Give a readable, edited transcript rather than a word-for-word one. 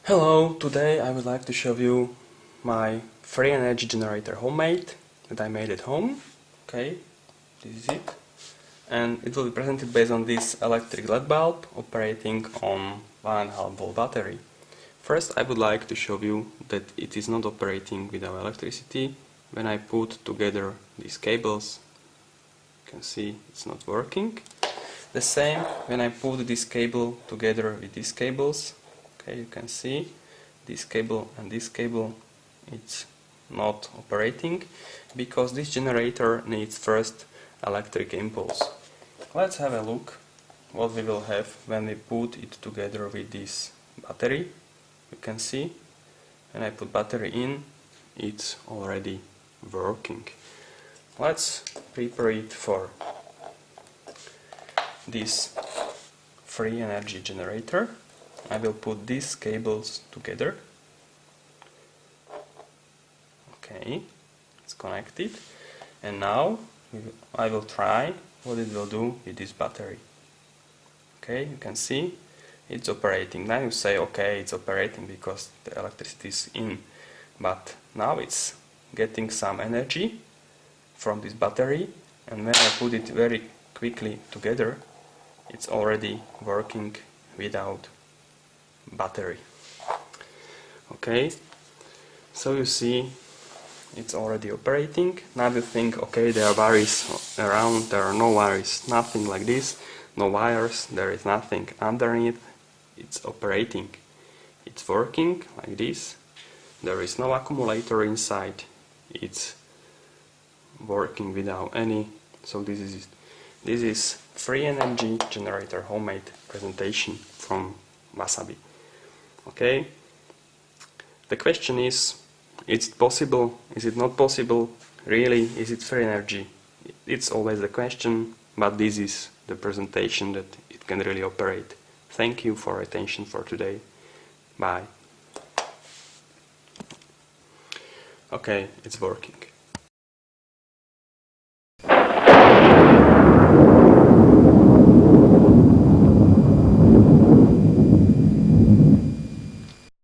Hello, today I would like to show you my free energy generator homemade that I made at home. Okay, this is it. And it will be presented based on this electric LED bulb operating on 1.5 volt battery. First I would like to show you that it is not operating without electricity. When I put together these cables, you can see it's not working. The same when I put this cable together with these cables. Okay, you can see this cable and this cable, it's not operating because this generator needs first electric impulse. Let's have a look what we will have when we put it together with this battery. You can see when I put battery in, it's already working. Let's prepare it for this free energy generator. I will put these cables together. Okay, it's connected. And now I will try what it will do with this battery. Okay, you can see it's operating. Now you say, okay, it's operating because the electricity is in. But now it's getting some energy from this battery, and when I put it very quickly together, it's already working without battery. Okay, so you see it's already operating. Now you think, okay, there are wires around, there are no wires, nothing like this, no wires, there is nothing underneath. It's operating, it's working like this. There is no accumulator inside, it's working without any. So this is it. This is free energy generator homemade presentation from Wasabi. Okay, the question is it possible, is it not possible, really, is it free energy? It's always the question, but this is the presentation that it can really operate. Thank you for your attention for today. Bye. Okay, it's working.